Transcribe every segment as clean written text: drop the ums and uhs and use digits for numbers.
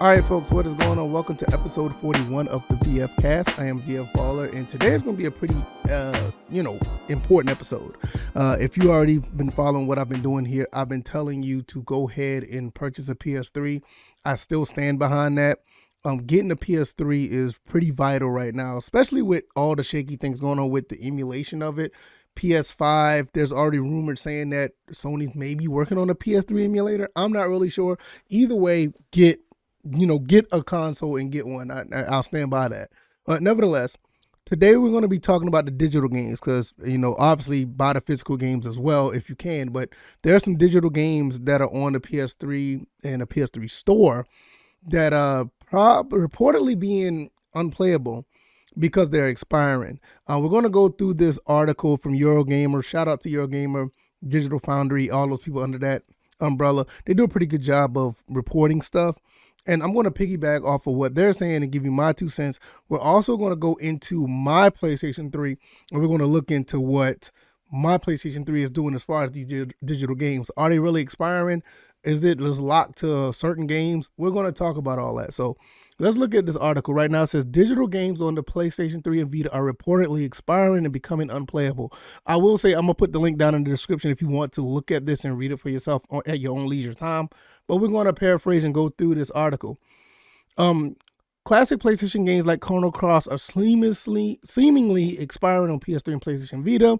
All right, folks, what is going on? Welcome to episode 41 of the VF Cast. I am VF Baller, and today is going to be a pretty, important episode. If you already been following what I've been doing here, I've been telling you to go ahead and purchase a PS3. I still stand behind that. Getting a PS3 is pretty vital right now, especially with all the shaky things going on with the emulation of it. PS5, there's already rumors saying that Sony's maybe working on a PS3 emulator. I'm not really sure. Either way, get a console and get one. I'll stand by that. But nevertheless, today we're going to be talking about the digital games because, obviously buy the physical games as well if you can. But there are some digital games that are on the PS3 and a PS3 store that are reportedly being unplayable because they're expiring. We're going to go through this article from Eurogamer. Shout out to Eurogamer, Digital Foundry, all those people under that umbrella. They do a pretty good job of reporting stuff. And I'm going to piggyback off of what they're saying and give you my 2 cents. We're also going to go into my PlayStation 3, and we're going to look into what my PlayStation 3 is doing as far as these digital games. Are they really expiring? Is it just locked to certain games? We're going to talk about all that. So let's look at this article right now. It says digital games on the PlayStation 3 and Vita are reportedly expiring and becoming unplayable. I will say I'm going to put the link down in the description if you want to look at this and read it for yourself at your own leisure time. But we're going to paraphrase and go through this article. Classic PlayStation games like Chrono Cross are seemingly expiring on PS3 and PlayStation Vita,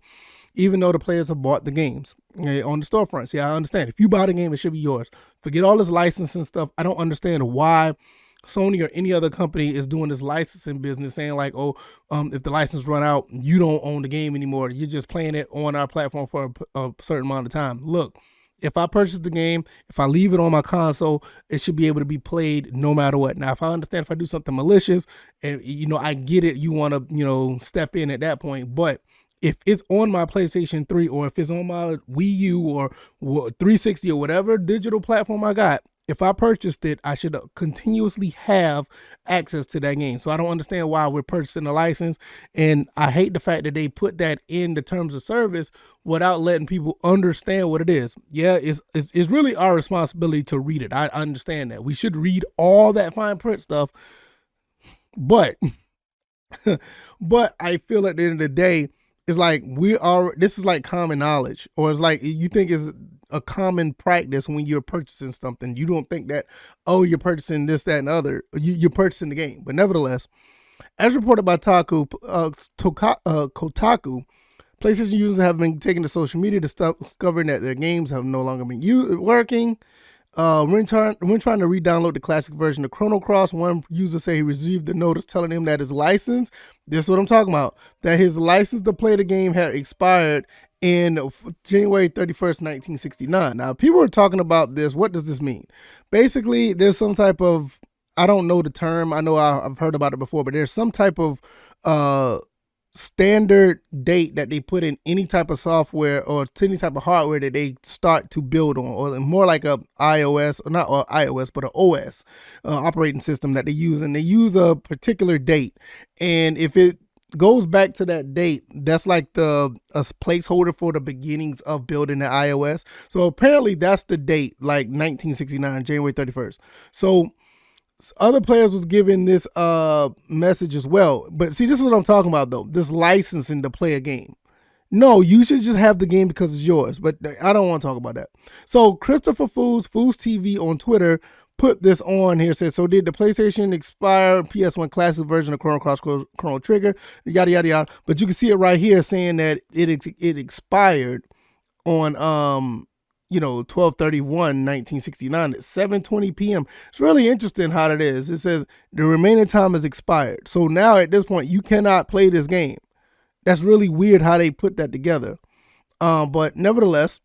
even though the players have bought the games on the storefronts. Yeah, I understand. If you buy the game, it should be yours. Forget all this licensing stuff. I don't understand why Sony or any other company is doing this licensing business, saying like, if the license run out, you don't own the game anymore. You're just playing it on our platform for a certain amount of time. Look, if I purchase the game, if I leave it on my console, it should be able to be played no matter what. Now, if I understand if I do something malicious and, I get it, you want to, step in at that point. But if it's on my PlayStation 3 or if it's on my Wii U or 360 or whatever digital platform I got, if I purchased it, I should continuously have access to that game. So I don't understand why we're purchasing a license. And I hate the fact that they put that in the terms of service without letting people understand what it is. Yeah, it's really our responsibility to read it. I understand that. We should read all that fine print stuff. But I feel at the end of the day, it's like this is like common knowledge, or it's like you think it's a common practice when you're purchasing something. You don't think that, you're purchasing this, that, and other. You're purchasing the game. But nevertheless, as reported by Kotaku, PlayStation users have been taking to social media to discovering that their games have no longer been working. When trying to re-download the classic version of Chrono Cross, one user said he received a notice telling him that his license, this is what I'm talking about, that his license to play the game had expired in January 31st, 1969. Now, people are talking about this. What does this mean? Basically, there's some type of, I don't know the term. I know I've heard about it before, but there's some type of standard date that they put in any type of software or any type of hardware that they start to build on, or more like a iOS, or not iOS, but an OS operating system that they use. And they use a particular date. And if it goes back to that date, that's like a placeholder for the beginnings of building the iOS. So apparently that's the date, like 1969, January 31st. So other players was given this message as well. But see, this is what I'm talking about though. This licensing to play a game. No, you should just have the game because it's yours. But I don't want to talk about that. So Christopher Foos TV on Twitter put this on here, says, so did the PlayStation expire PS1 classic version of Chrono Cross Chrono Trigger, yada, yada, yada. But you can see it right here saying that it expired on 12/31/1969 at 7:20 p.m. It's really interesting how that is. It says the remaining time is expired. So now at this point, you cannot play this game. That's really weird how they put that together. But nevertheless,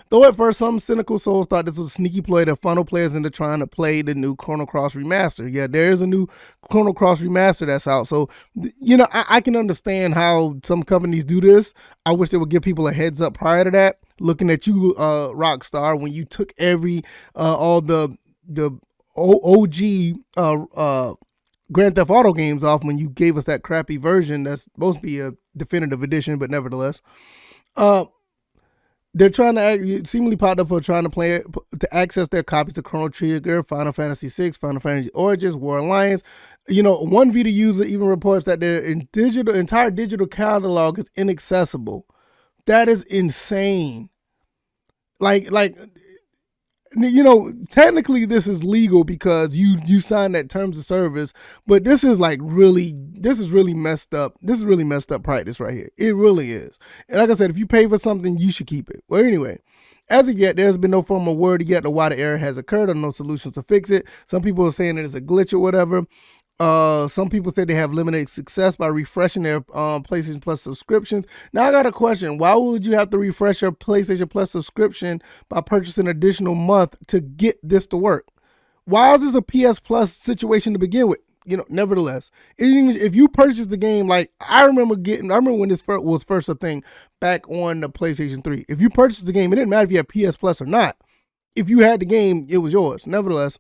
though at first some cynical souls thought this was a sneaky ploy to funnel players into trying to play the new Chrono Cross Remaster. Yeah, there is a new Chrono Cross Remaster that's out. So, I can understand how some companies do this. I wish they would give people a heads up prior to that. Looking at you, Rockstar, when you took all the OG Grand Theft Auto games off, when you gave us that crappy version that's supposed to be a definitive edition, but nevertheless. they're trying to seemingly popped up for trying to play to access their copies of Chrono Trigger, Final Fantasy VI, Final Fantasy Origins, War Alliance. You know, one Vita user even reports that their entire digital catalog is inaccessible. That is insane. Like you know, technically this is legal because you signed that terms of service, but this is really messed up. This is really messed up practice right here. It really is. And like I said, if you pay for something, you should keep it. Well, anyway, as of yet, there's been no formal word yet on why the error has occurred or no solutions to fix it. Some people are saying it is a glitch or whatever. Some people say they have limited success by refreshing their PlayStation Plus subscriptions. Now I got a question. Why would you have to refresh your PlayStation Plus subscription by purchasing an additional month to get this to work? Why is this a PS Plus situation to begin with? You know, nevertheless, if you purchase the game, like I remember when this was first a thing back on the PlayStation 3. If you purchased the game, it didn't matter if you had PS Plus or not. If you had the game, it was yours. Nevertheless,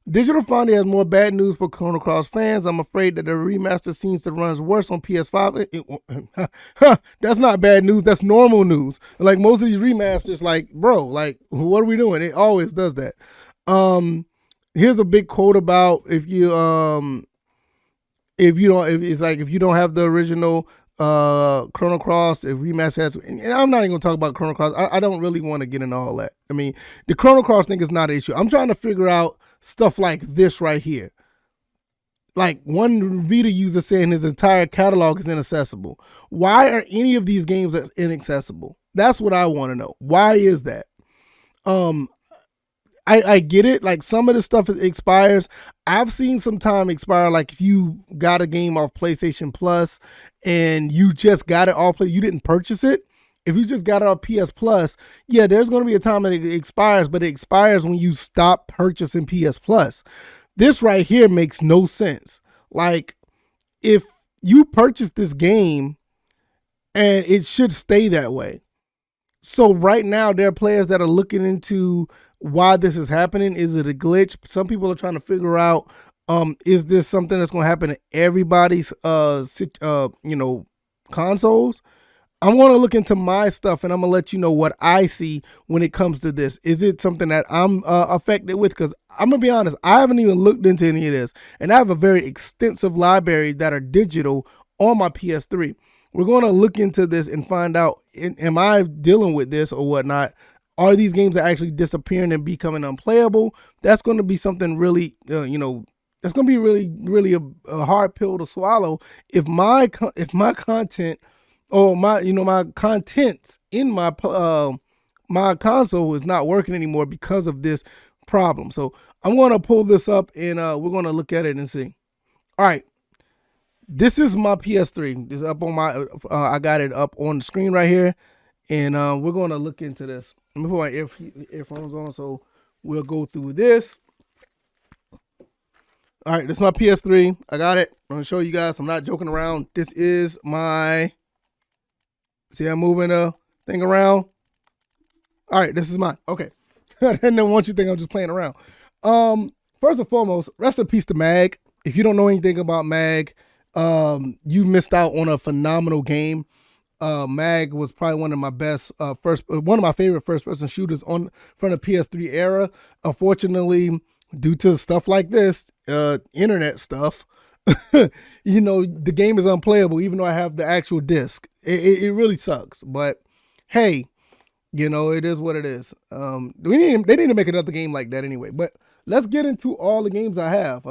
Digital Foundry has more bad news for Chrono Cross fans. I'm afraid that the remaster seems to run worse on PS5. That's not bad news. That's normal news. Like most of these remasters, like, bro, like, what are we doing? It always does that. Here's a big quote about if you don't have the original Chrono Cross, if remaster has, and I'm not even gonna talk about Chrono Cross. I don't really want to get into all that. I mean, the Chrono Cross thing is not an issue. I'm trying to figure out stuff like this right here. Like one Vita user saying his entire catalog is inaccessible. Why are any of these games inaccessible? That's what I want to know. Why is that? I get it. Like some of the stuff expires. I've seen some time expire. Like if you got a game off PlayStation Plus and you just got it off, you didn't purchase it. If you just got it off PS Plus, yeah, there's going to be a time that it expires, but it expires when you stop purchasing PS Plus. This right here makes no sense. Like if you purchase this game and it should stay that way. So right now there are players that are looking into why this is happening. Is it a glitch? Some people are trying to figure out, is this something that's going to happen to everybody's, consoles? I'm going to look into my stuff and I'm going to let you know what I see when it comes to this. Is it something that I'm affected with? Because I'm going to be honest, I haven't even looked into any of this. And I have a very extensive library that are digital on my PS3. We're going to look into this and find out, am I dealing with this or whatnot? Are these games actually disappearing and becoming unplayable? That's going to be something really, that's going to be really a hard pill to swallow if my content or my contents in my my console is not working anymore because of this problem. So I'm going to pull this up and we're going to look at it and see. All right. This is my PS3. This is up on my I got it up on the screen right here, and we're going to look into this. Let me put my earphones on so we'll go through this. All right, this is my PS3. I got it. I'm going to show you guys. I'm not joking around. This is my... See, I'm moving the thing around. All right, this is mine. Okay. And then once you think I'm just playing around. First and foremost, rest in peace to Mag. If you don't know anything about Mag, you missed out on a phenomenal game. Mag was probably one of my favorite first-person shooters from the PS3 era. Unfortunately, due to stuff like this, internet stuff, the game is unplayable, even though I have the actual disc. It really sucks, but hey, it is what it is. They need to make another game like that anyway. But let's get into all the games I have.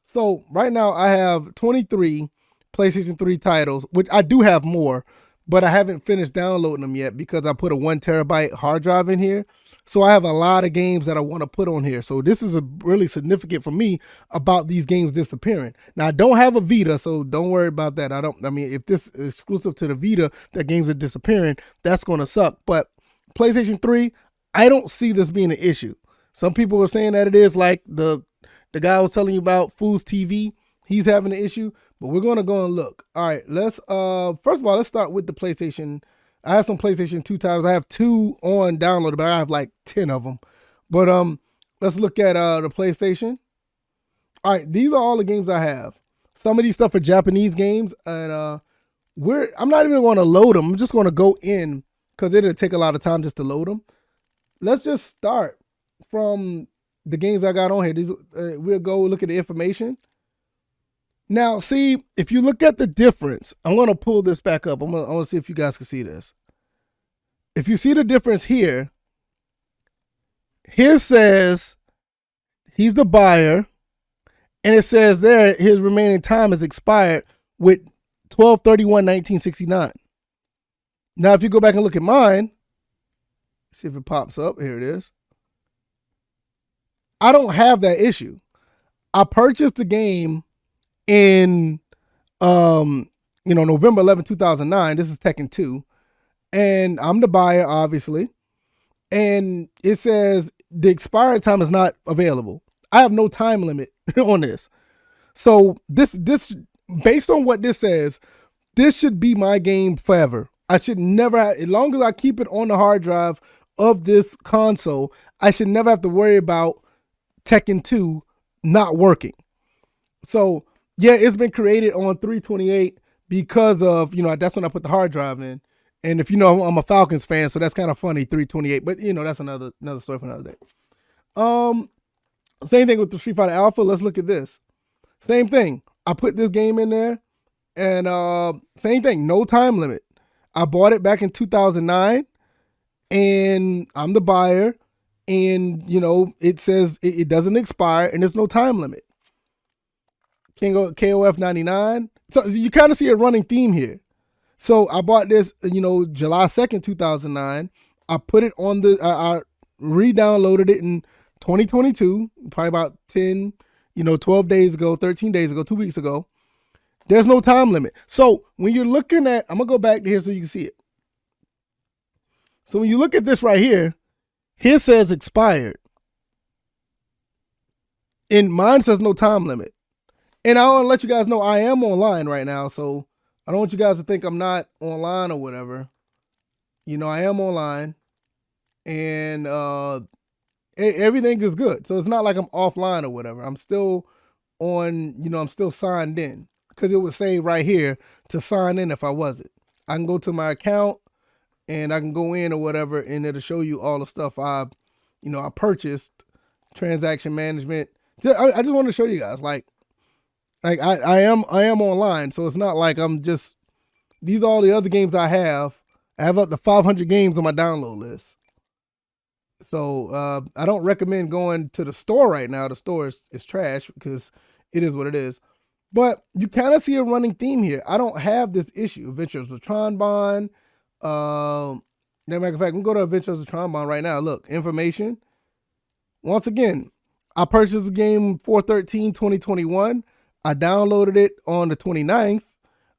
So right now I have 23 PlayStation 3 titles, which I do have more, but I haven't finished downloading them yet because I put a 1 terabyte hard drive in here. So I have a lot of games that I want to put on here. So this is really significant for me about these games disappearing. Now I don't have a Vita, so don't worry about that. If this is exclusive to the Vita, that games are disappearing, that's going to suck. But PlayStation 3, I don't see this being an issue. Some people are saying that it is, like the guy I was telling you about, Fool's TV. He's having an issue, but we're going to go and look. All right, first of all, let's start with the PlayStation. I have some PlayStation 2 titles. I have 2 on downloaded, but I have like 10 of them. But let's look at the PlayStation. All right, these are all the games I have. Some of these stuff are Japanese games, and I'm not even going to load them. I'm just going to go in because it'll take a lot of time just to load them. Let's just start from the games I got on here. We'll go look at the information. Now, see, if you look at the difference, I'm going to pull this back up. I want to see if you guys can see this. If you see the difference here says he's the buyer, and it says there his remaining time is expired with 12/31/1969. Now, if you go back and look at mine, see if it pops up. Here it is. I don't have that issue. I purchased the game in November 11, 2009. This is Tekken 2. And I'm the buyer, obviously. And it says the expired time is not available. I have no time limit on this. So this based on what this says, this should be my game forever. I should never have, as long as I keep it on the hard drive of this console, I should never have to worry about Tekken 2 not working. So yeah, it's been created on 328 because of, that's when I put the hard drive in. And if you know, I'm a Falcons fan, so that's kind of funny, 328. But that's another story for another day. Same thing with the Street Fighter Alpha. Let's look at this. Same thing. I put this game in there, and same thing, no time limit. I bought it back in 2009, and I'm the buyer, and it says it doesn't expire, and there's no time limit. KOF 99. So you kind of see a running theme here. So I bought this, July 2nd, 2009. I put it on I re-downloaded it in 2022, probably about 10, 12 days ago, 13 days ago, 2 weeks ago. There's no time limit. So when you're looking at, I'm going to go back to here so you can see it. So when you look at this right here, here says expired. And mine says no time limit. And I want to let you guys know I am online right now, so I don't want you guys to think I'm not online or whatever. I am online, and everything is good. So it's not like I'm offline or whatever. I'm still on, I'm still signed in, because it would say right here to sign in if I wasn't. I can go to my account, and I can go in or whatever, and it'll show you all the stuff I purchased, transaction management. I just want to show you guys, like I am online, so it's not like I'm just, these are all the other games I have. I have up to 500 games on my download list. So I don't recommend going to the store right now. The store is trash because it is what it is. But you kind of see a running theme here. I don't have this issue. Adventures of Tron Bond. Matter of fact, we can go to Adventures of Tron Bond right now. Look, information. Once again, I purchased the game 4/13/2021. I downloaded it on the 29th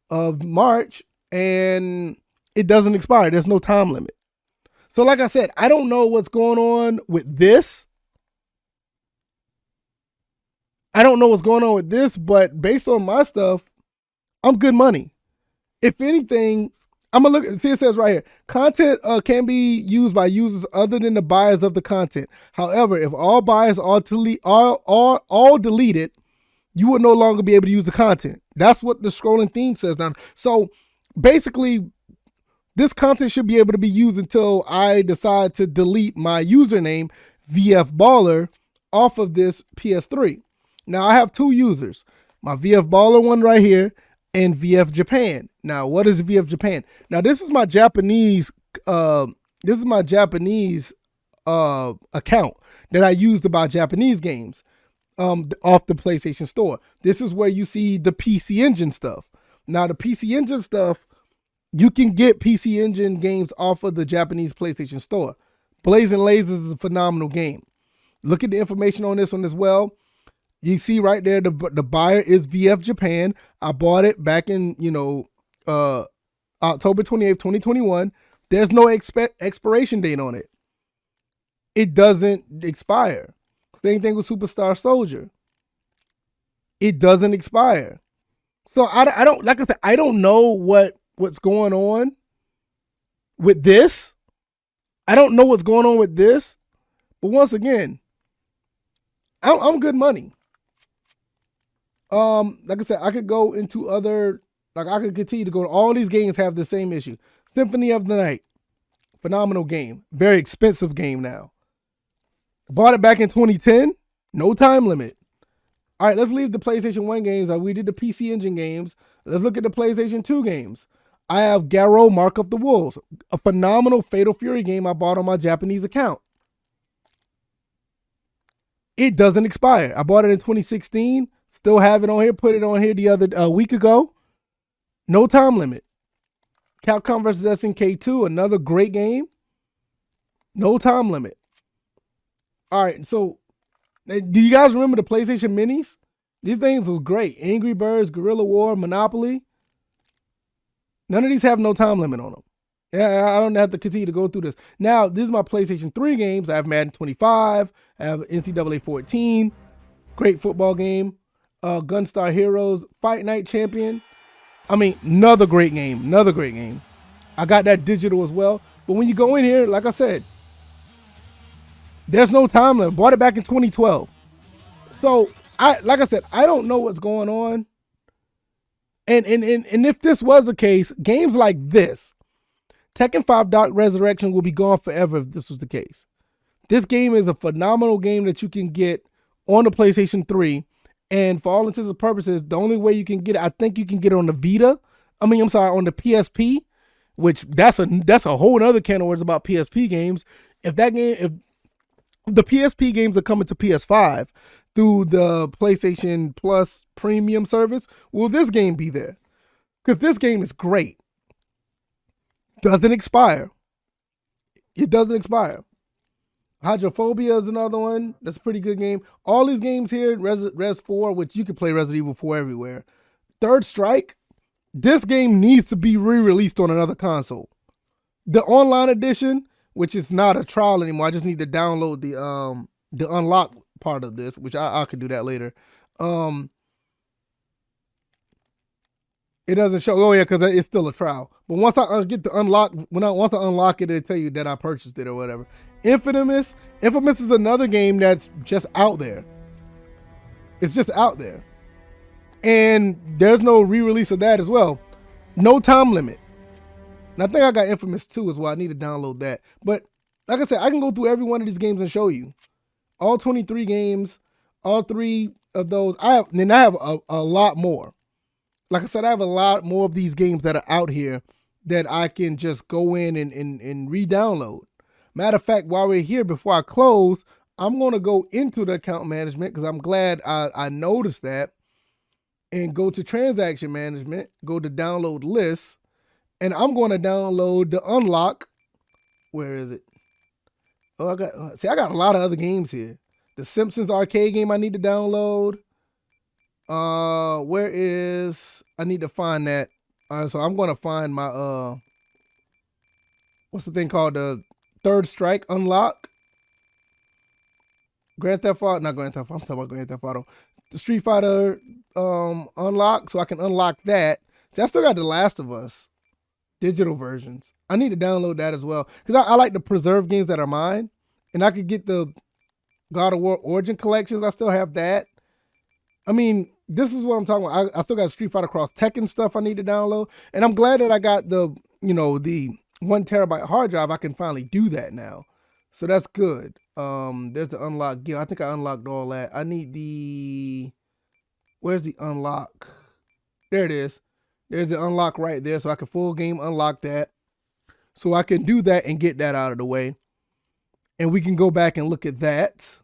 of March, and it doesn't expire. There's no time limit. So like I said, I don't know what's going on with this. But based on my stuff, I'm good money. If anything, I'm going to look, see, it says right here, content can be used by users other than the buyers of the content. However, if all buyers are all deleted, you will no longer be able to use the content. That's what the scrolling theme says now. So basically, this content should be able to be used until I decide to delete my username, VF Baller, off of this PS3. Now, I have two users, my VF Baller one right here and VF Japan. Now, what is VF Japan? Now, this is my Japanese account that I use to buy Japanese games. Off the PlayStation Store. This is where you see the PC Engine stuff. Now, the PC Engine stuff, you can get PC Engine games off of the Japanese PlayStation Store. Blazing Lasers is a phenomenal game. Look at the information on this one as well. You see right there, the buyer is VF Japan. I bought it back in, October 28th, 2021. There's no expiration date on it. It doesn't expire. Same thing with Superstar Soldier. It doesn't expire. So I don't, like I said, I don't know what's going on with this. But once again, I'm good money. Like I said, I could go into other, like I could continue to go to all these games have the same issue. Symphony of the Night. Phenomenal game. Very expensive game now. Bought it back in 2010. No time limit. All right, let's leave the PlayStation 1 games. We did the PC Engine games. Let's look at the PlayStation 2 games. I have Garou Mark of the Wolves, a phenomenal Fatal Fury game I bought on my Japanese account. It doesn't expire. I bought it in 2016. Still have it on here. Put it on here the other week ago. No time limit. Capcom vs. SNK 2, another great game. No time limit. All right, so do you guys remember the PlayStation Minis? These things was great. Angry Birds, Guerrilla War, Monopoly. None of these have no time limit on them. Yeah, I don't have to continue to go through this. Now, this is my PlayStation 3 games. I have Madden 25. I have NCAA 14. Great football game. Gunstar Heroes, Fight Night Champion. I mean, another great game. Another great game. I got that digital as well. But when you go in here, like I said, there's no time limit. Bought it back in 2012. So, like I said, I don't know what's going on. And if this was the case, games like this, Tekken 5 Dark Resurrection will be gone forever if this was the case. This game is a phenomenal game that you can get on the PlayStation 3. And for all intents and purposes, the only way you can get it, I think you can get it on the Vita. On the PSP, which that's a whole other can of words about PSP games. If the PSP games are coming to PS5 through the PlayStation Plus premium service, will this game be there? Because this game is great. Doesn't expire. It doesn't expire. Hydrophobia is another one. That's a pretty good game. All these games here, Res 4, which you can play Resident Evil 4 everywhere. Third Strike, this game needs to be re-released on another console. The online edition, which is not a trial anymore. I just need to download the unlock part of this, which I could do that later. It doesn't show. Oh yeah, because it's still a trial. But once I get the unlock, once I unlock it, it'll tell you that I purchased it or whatever. Infamous is another game that's just out there. It's just out there, and there's no re-release of that as well. No time limit. And I think I got Infamous 2 as well. I need to download that. But like I said, I can go through every one of these games and show you all 23 games, all 3 of those. I have a lot more. Like I said, I have a lot more of these games that are out here that I can just go in and re-download. Matter of fact, while we're here, before I close, I'm going to go into the account management because I'm glad I noticed that, and go to transaction management, go to download lists, and I'm going to download the unlock. Where is it? Oh, I got a lot of other games here. The Simpsons arcade game I need to download. I need to find that. So I'm going to find my, what's the thing called? The Third Strike unlock. Grand Theft Auto, not Grand Theft Auto, I'm talking about Grand Theft Auto. The Street Fighter unlock, so I can unlock that. See, I still got The Last of Us digital versions. I need to download that as well because I like to preserve games that are mine, and I could get the God of War Origin collections. I still have that. I mean, this is what I'm talking about. I still got Street Fighter Cross Tekken stuff I need to download, and I'm glad that I got the 1 terabyte hard drive. I can finally do that now, so that's good. There's the unlock gear. I think I unlocked all that. I need where's the unlock? There it is. There's the unlock right there, so I can full game unlock that. So I can do that and get that out of the way. And we can go back and look at that.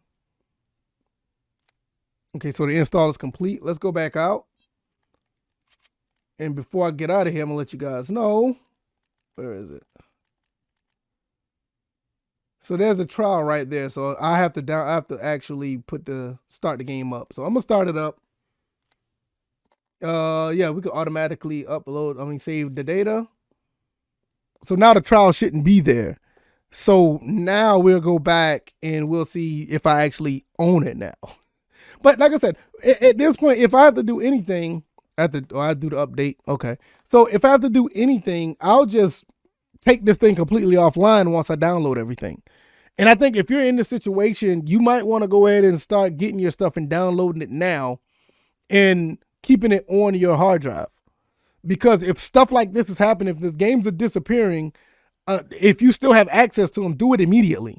Okay, so the install is complete. Let's go back out. And before I get out of here, I'm going to let you guys know. Where is it? So there's a trial right there. So I have to actually start the game up. So I'm going to start it up. Yeah, we could automatically save the data. So now the trial shouldn't be there. So now we'll go back and we'll see if I actually own it now. But like I said, at this point, if I have to do anything, I do the update. Okay. So if I have to do anything, I'll just take this thing completely offline once I download everything. And I think if you're in this situation, you might want to go ahead and start getting your stuff and downloading it now and keeping it on your hard drive. Because if stuff like this is happening, if the games are disappearing, If you still have access to them, do it immediately.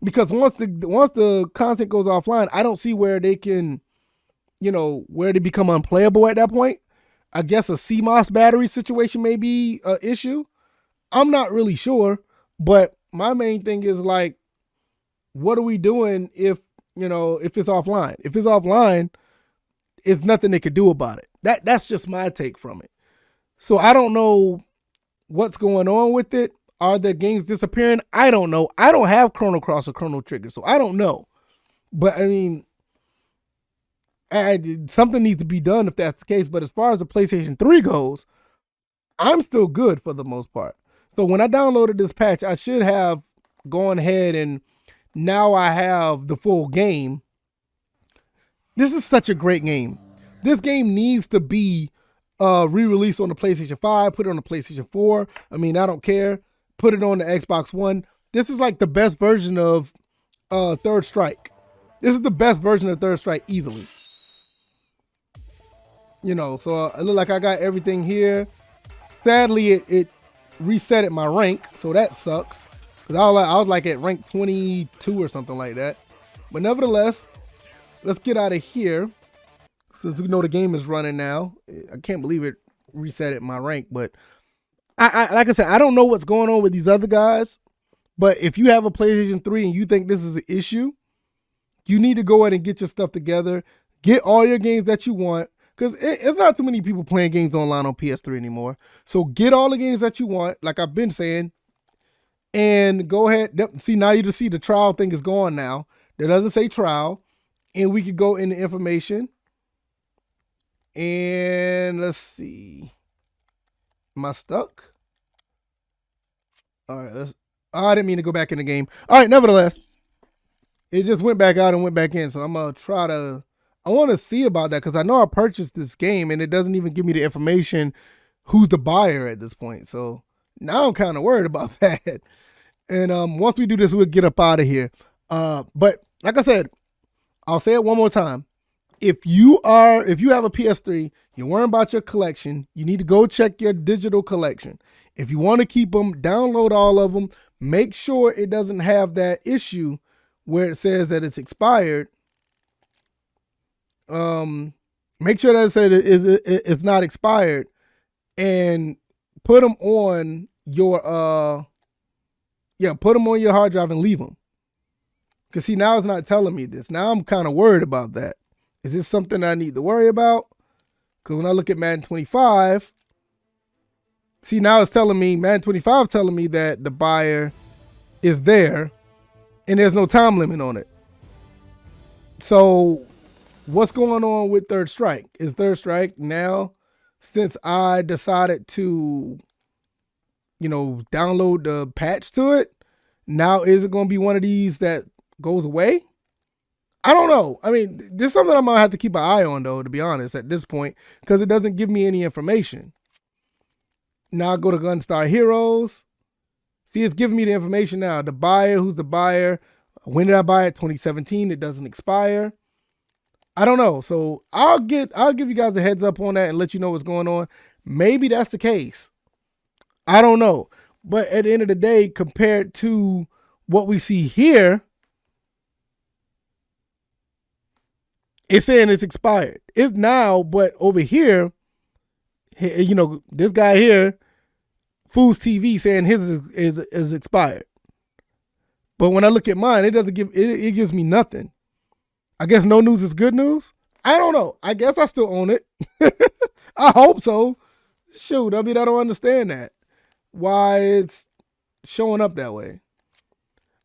Because once the content goes offline, I don't see where they can, where they become unplayable at that point. I guess a CMOS battery situation may be an issue. I'm not really sure, but my main thing is like, what are we doing if it's offline? If it's offline, it's nothing they could do about it. That's just my take from it. So I don't know what's going on with it. Are the games disappearing? I don't know. I don't have Chrono Cross or Chrono Trigger, so I don't know. But I mean, something needs to be done if that's the case. But as far as the PlayStation 3 goes, I'm still good for the most part. So when I downloaded this patch, I should have gone ahead and now I have the full game. This is such a great game. This game needs to be re-released on the PlayStation 5, put it on the PlayStation 4. I mean, I don't care. Put it on the Xbox One. This is like the best version of Third Strike. This is the best version of Third Strike easily. So it looked like I got everything here. Sadly, it resetted my rank, so that sucks. Cause I was like at rank 22 or something like that. But nevertheless, let's get out of here. Since we know the game is running now. I can't believe it resetted my rank, but I like I said, I don't know what's going on with these other guys. But if you have a PlayStation 3 and you think this is an issue, you need to go ahead and get your stuff together. Get all your games that you want. Because it's not too many people playing games online on PS3 anymore. So get all the games that you want, like I've been saying. And go ahead. See, now you just see the trial thing is gone now. There doesn't say trial. And we could go into information. And let's see. Am I stuck? All right, I didn't mean to go back in the game. All right, nevertheless, it just went back out and went back in. So I'm going to try to, I want to see about that because I know I purchased this game and it doesn't even give me the information who's the buyer at this point. So now I'm kind of worried about that. And once we do this, we'll get up out of here. But like I said, I'll say it one more time. If you have a PS3, you're worrying about your collection, you need to go check your digital collection. If you want to keep them, download all of them. Make sure it doesn't have that issue where it says that it's expired. Make sure that it says it's not expired, and put them on your put them on your hard drive and leave them. Because see, now it's not telling me this. Now I'm kind of worried about that. Is this something I need to worry about? Because when I look at Madden 25, see, now it's telling me, Madden 25 telling me that the buyer is there and there's no time limit on it. So what's going on with Third Strike? Is Third Strike now, since I decided to, download the patch to it, now is it going to be one of these that goes away? I don't know. I mean, there's something I'm going to have to keep an eye on, though, to be honest, at this point, because it doesn't give me any information. Now I go to Gunstar Heroes. See, it's giving me the information now. The buyer, who's the buyer? When did I buy it? 2017. It doesn't expire. I don't know. So I'll give you guys a heads up on that and let you know what's going on. Maybe that's the case. I don't know. But at the end of the day, compared to what we see here, it's saying it's expired. It's now, but over here, this guy here, Fools TV, saying his is expired. But when I look at mine, it doesn't give it gives me nothing. I guess no news is good news. I don't know. I guess I still own it. I hope so. Shoot, I don't understand that. Why it's showing up that way.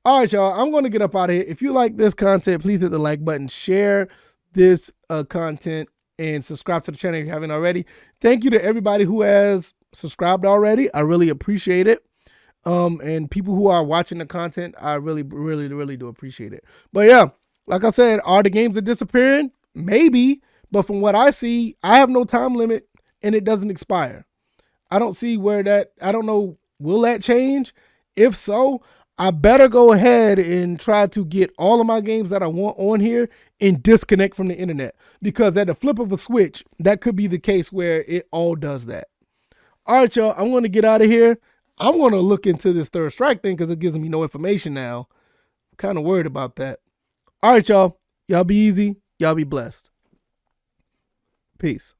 All right, y'all. I'm going to get up out of here. If you like this content, please hit the like button, share this content, and subscribe to the channel if you haven't already. Thank you to everybody who has subscribed already. I really appreciate it. And people who are watching the content, I really, really, really do appreciate it. But yeah, like I said, are the games that disappearing? Maybe. But from what I see, I have no time limit and it doesn't expire. I don't see I don't know, will that change? If so, I better go ahead and try to get all of my games that I want on here and disconnect from the internet. Because at the flip of a switch, that could be the case where it all does that. All right, y'all, I'm going to get out of here. I'm going to look into this third strike thing because it gives me no information now. I'm kind of worried about that. All right, y'all. Y'all be easy. Y'all be blessed. Peace.